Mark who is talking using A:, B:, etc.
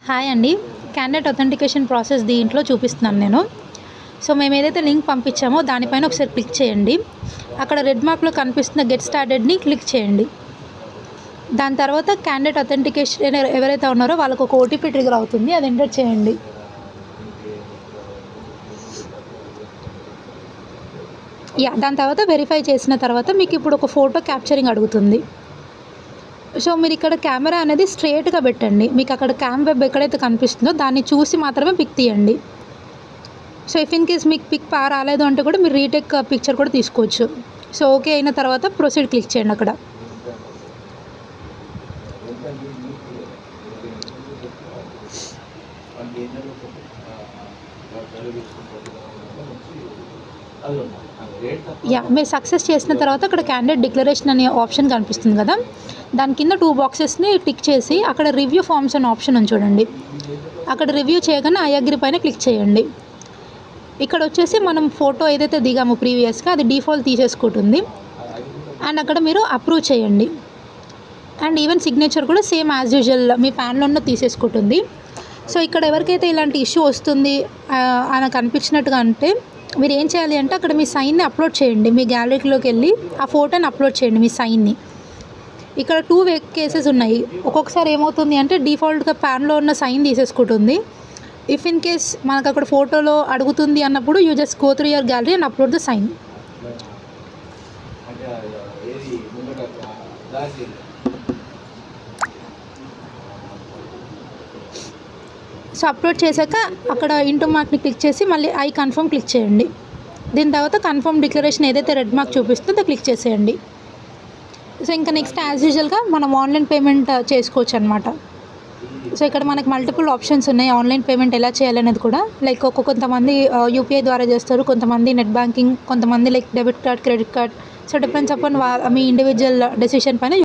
A: Hi అండి. Candidate authentication process దీంట్లో చూపిస్తున్నాను నేను. సో మేము ఏదైతే లింక్ పంపించామో దానిపైన ఒకసారి క్లిక్ చేయండి. అక్కడ రెడ్ మార్క్లో కనిపిస్తున్న గెట్ స్టార్టెడ్ని క్లిక్ చేయండి. దాని తర్వాత క్యాండిడేట్ అథెంటికేషన్ ఎవరైతే ఉన్నారో వాళ్ళకు ఒక ఓటీపీ ట్రిగర్ అవుతుంది, అది ఎంటర్ చేయండి. దాని తర్వాత వెరిఫై చేసిన తర్వాత మీకు ఇప్పుడు ఒక ఫోటో క్యాప్చరింగ్ అడుగుతుంది. సో మీరు ఇక్కడ కెమెరా అనేది స్ట్రేట్గా పెట్టండి. మీకు అక్కడ క్యామ్ వెబ్ ఎక్కడైతే కనిపిస్తుందో దాన్ని చూసి మాత్రమే పిక్ తీయండి. సో ఇఫ్ ఇన్ కేస్ మీకు పిక్ రాలేదు అంటే కూడా మీరు రీటేక్ పిక్చర్ కూడా తీసుకోవచ్చు. సో ఓకే అయిన తర్వాత ప్రొసీడ్ క్లిక్ చేయండి. అక్కడ మీరు సక్సెస్ చేసిన తర్వాత అక్కడ క్యాండిడేట్ డిక్లరేషన్ అనే ఆప్షన్ కనిపిస్తుంది కదా, దాని కింద 2 బాక్సెస్ని టిక్ చేసి అక్కడ రివ్యూ ఫార్మ్స్ అనే ఆప్షన్ ఉంది చూడండి. అక్కడ రివ్యూ చేయగానే ఐ అగ్రీ పైన క్లిక్ చేయండి. ఇక్కడ వచ్చేసి మనం ఫోటో ఏదైతే దిగామో ప్రీవియస్గా అది డిఫాల్ట్ తీసేసుకుంటుంది. అండ్ అక్కడ మీరు అప్రూవ్ చేయండి. అండ్ ఈవెన్ సిగ్నేచర్ కూడా సేమ్ యాజ్ యూజువల్ మీ ప్యాన్లో ఉన్న తీసేసుకుంటుంది. సో ఇక్కడ ఎవరికైతే ఇలాంటి ఇష్యూ వస్తుంది నాకు అనిపించినట్టుగా అంటే మీరు ఏం చేయాలి అంటే అక్కడ మీ సైన్ని అప్లోడ్ చేయండి. మీ గ్యాలరీలోకి వెళ్ళి ఆ ఫోటోని అప్లోడ్ చేయండి, మీ సైన్ని. ఇక్కడ 2 కేసెస్ ఉన్నాయి. ఒక్కొక్కసారి ఏమవుతుంది అంటే డిఫాల్ట్గా ప్యాన్లో ఉన్న సైన్ తీసేసుకుంటుంది. ఇఫ్ ఇన్ కేస్ మనకు అక్కడ ఫోటోలో అడుగుతుంది అన్నప్పుడు you just go through your gallery and upload the sign. So upload చేశాక అక్కడ ఇంటూ మార్క్ని క్లిక్ చేసి మళ్ళీ ఐ కన్ఫర్మ్ క్లిక్ చేయండి. దీని తర్వాత కన్ఫర్మ్ డిక్లరేషన్ ఏదైతే రెడ్ మార్క్ చూపిస్తుందో క్లిక్ చేసేయండి. సో ఇంకా నెక్స్ట్ యాజ్ యూజువల్గా మనం ఆన్లైన్ పేమెంట్ చేసుకోవచ్చు అనమాట. సో ఇక్కడ మనకు మల్టిపుల్ ఆప్షన్స్ ఉన్నాయి ఆన్లైన్ పేమెంట్ ఎలా చేయాలనేది కూడా. లైక్ కొంతమంది యూపీఐ ద్వారా చేస్తారు, కొంతమంది నెట్ బ్యాంకింగ్, కొంతమంది like debit card, credit card. So depends upon మీ ఇండివిజువల్ డెసిషన్ పైన